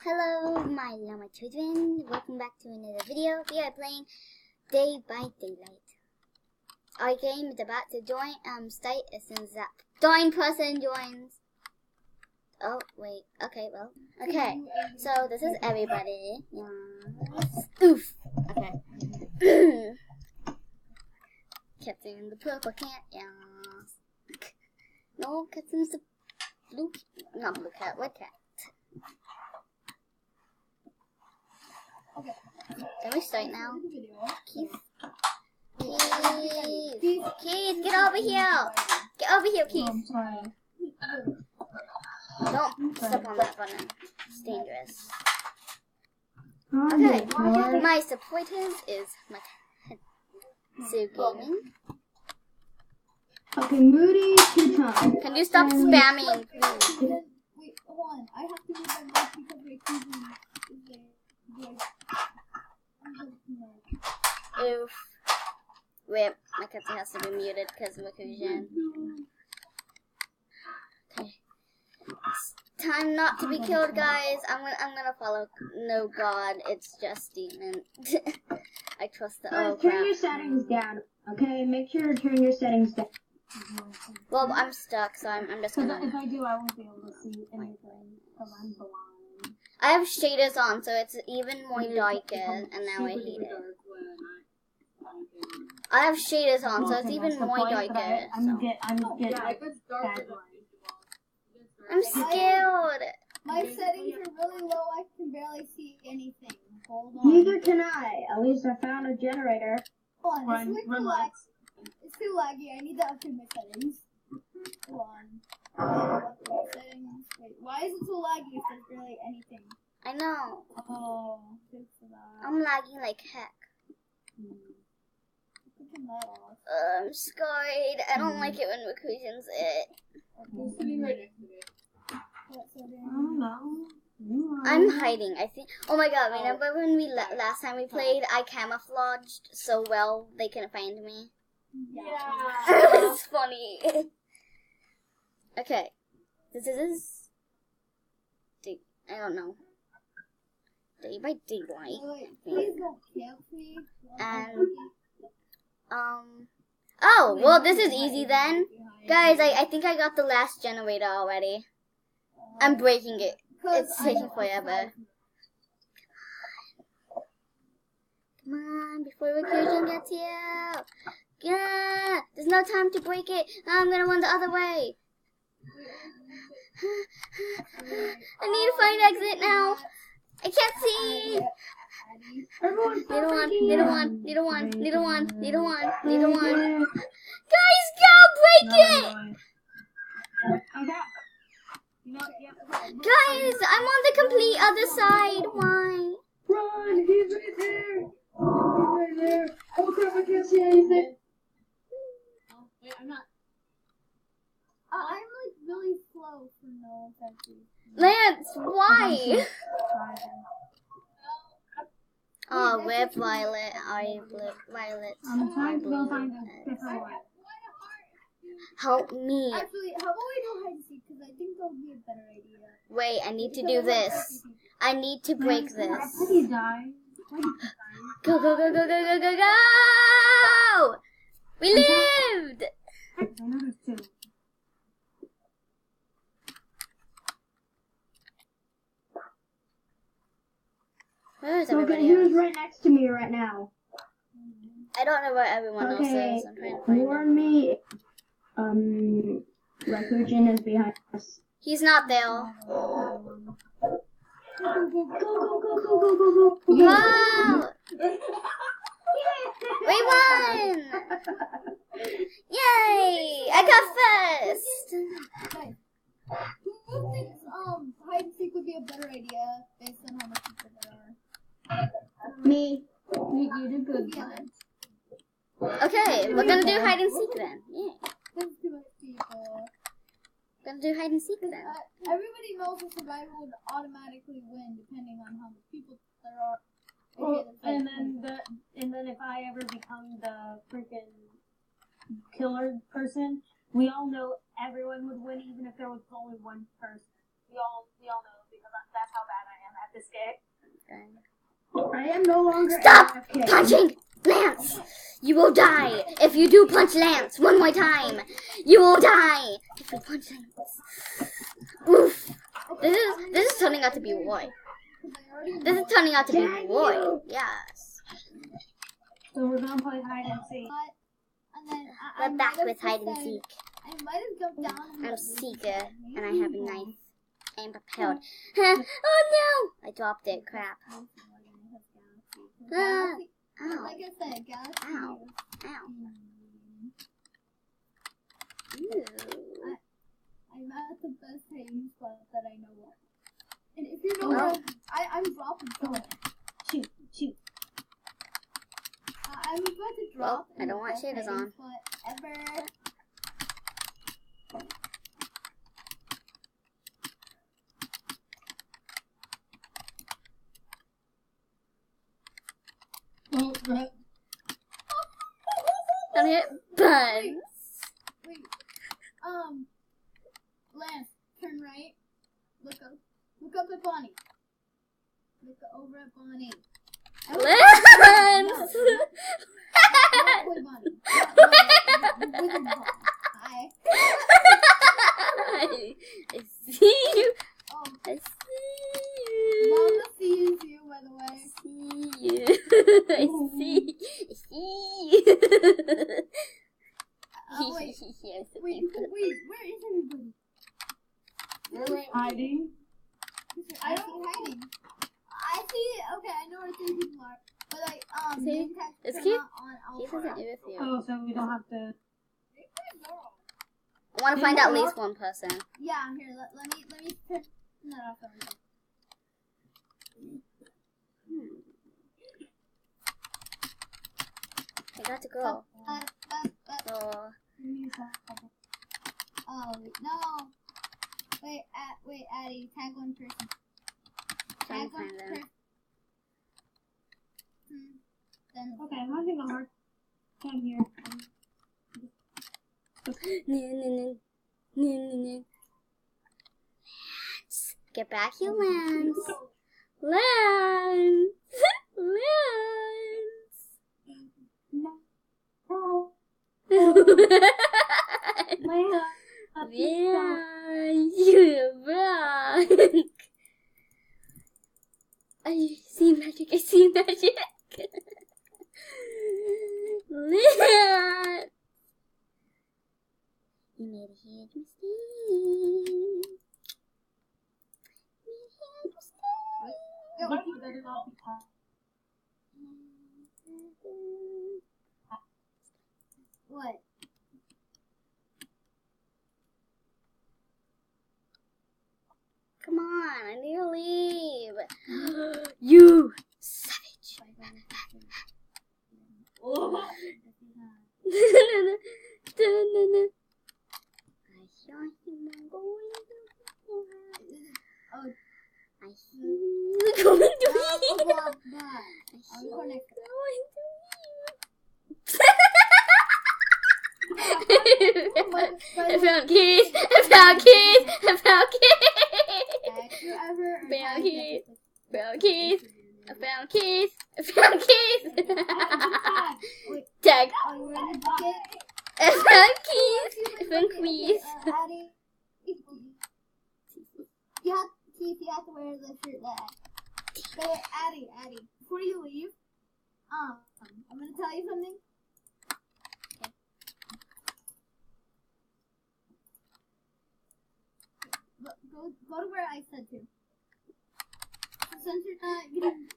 Hello, my llama children. Welcome back to another video. We are playing Day by Daylight. Our game is about to start as soon as that person joins. Oh, wait. Okay, well. Okay. So, this is everybody. Yes. Oof. Okay. Captain the purple cat. Yes. No, Captain's the blue cat. Not blue cat. Red cat. Okay. Can we start now? Keith, get over here! Get over here, Keith! I'm sorry. Don't step on that button. It's dangerous. Okay, my supporters is Matsu Gaming. Okay, Moody, two times. Can you stop spamming, please? Wait, hold on. I have to move my mic because my TV is there. Oof. Wait, my cat has to be muted because of occlusion. Okay. It's time not to be killed, guys. I'm gonna follow no god. It's just demon. I trust the Turn your settings down, okay? Make sure to turn your settings down. Well, I'm stuck, so I'm just gonna. If I do, I won't be able to see anything because I'm blind. I have shaders on, so it's even more darker, and now I hate it. I have shaders on, so it's even more darker. I'm scared. My settings are really low. I can barely see anything. Hold on. Neither can I. At least I found a generator. Hold on. It's too laggy. I need to update my settings. Hold on. Settings. Wait, why is it so laggy if there's barely anything? I know. Oh, good for that. I'm lagging like heck. I'm scared. I don't like it when reclusion's it. Who's sitting right next to me? I don't know. I'm hiding, I think. Oh my god, remember when we last time we played, I camouflaged so well they couldn't find me? Yeah. It's funny. Okay. This is... I don't know. Day by Daylight. Please don't kill me. And... Oh, well, this is easy then. Guys, I think I got the last generator already. I'm breaking it. It's taking forever. Come on, before reclusion gets here. Yeah, there's no time to break it. I'm gonna run the other way. I need to find exit now. I can't see. Need one. Guys, go break it! Guys, I'm on the complete other side. Why? Run! He's right there! He's right there! Oh crap, I can't see anything! Oh, wait, I'm not. I'm like really slow for no offense. Lance, why? Oh, rip Violet. I flip Violet. I'm trying to go find a different one. Help me. Actually, how about we do hide and seek? Because I think that would be a better idea. Wait, I need to do this. I need to break this. How did you die? Go! We lived! I noticed too. Where is So everybody who's else? right next to me right now? I don't know where everyone else Okay, is. I'm trying to find warn them. me. Reclusion is behind us. He's not there. Go. Wow! We won! Yay! I got first! Who thinks hide and seek would be a better idea based on how much people there are? Me. You did good. Okay, we're gonna do hide and seek then. Yeah. There's too much people. Gonna do hide and seek then. Everybody knows the survivor would automatically win depending on how many people there are. Well, and then if I ever become the freaking killer person, we all know everyone would win, even if there was only one person. We all know because that's how bad I am at this stick. I am no longer Stop AFK. punching Lance! You will die if you do punch Lance one more time. You will die if you punch Lance. Oof. This is turning out to be Roy. This is turning out to be Roy. Yes. So we're gonna play hide and seek. And then We're back with hide and seek. I might have jumped down. I'm Seeker, and I have a knife. I am propelled. Oh no! I dropped it. Crap. Ow. Like I said, Galaxy. Ow. Ow. Ew. I'm at the best hiding spot that I know of. And if you know Oh. where I'm dropping somewhere. Shoot. I'm about to drop. I don't want shaders on. Ever. Don't hit buttons. Wait. Lance, turn right. Look up at Bonnie. Look over at Bonnie. Lance! Boy Bonnie. Hi. I see you. Oh, I see you. Mama sees you, by the way. I see you. I see you. Wait. Yes, Wait, where is everybody? We're hiding. I see hiding. I see, okay, I know where 3 people are. But like, See? name tags It's turn Keith. on Keith Alpha. isn't with you. Oh, so we don't have to. I want to find at least one person. Yeah, here, let me turn that off over there. I got to go. So, Oh, no. Wait, Addie, tag one person. trying Tag to one find them. person. Then, Okay, I'm having a hard time here. Lance, get back here, Lance. Lance. No. Lance. You're back. I see magic. I see magic. Lance. You made a huge mistake. go. You better not be caught. What? Come on, I need to leave. You savage. I saw him going Oh, I see you going to blah, blah, blah. I see you going going By I the way, found keys. I found keys. I found keys. have you ever Found keys. Found keys. I found keys. I found keys. Tag. Are you ready to get? I found keys. I found keys. Addie, Keith, you have to wear the shirt that. But Addie, before you leave, I'm gonna tell you something. Go to where I said to. Since you're not getting.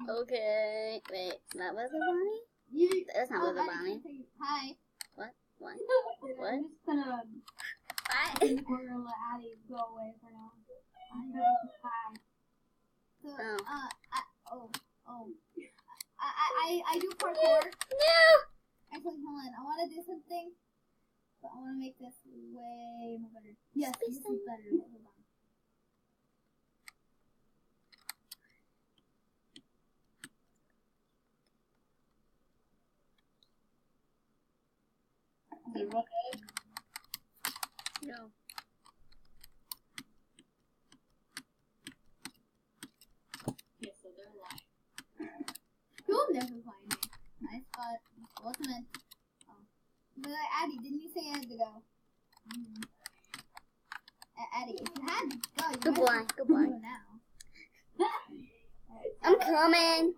Okay. Wait, that was a bunny? That's not a bunny. Hi. What? I'm What? just gonna What? in the corner and let Addie go away for now. I'm gonna hi. So, I do parkour. No! Actually, hold on. I want to do something, but I want to make this way more better. Yes, this is better. Hold on. No. never find me. Nice spot. Wasn't it? Oh. But Addie, didn't you say I had to go? Addie, if you had to go, you Good boy. Good boy. go now. I'm coming.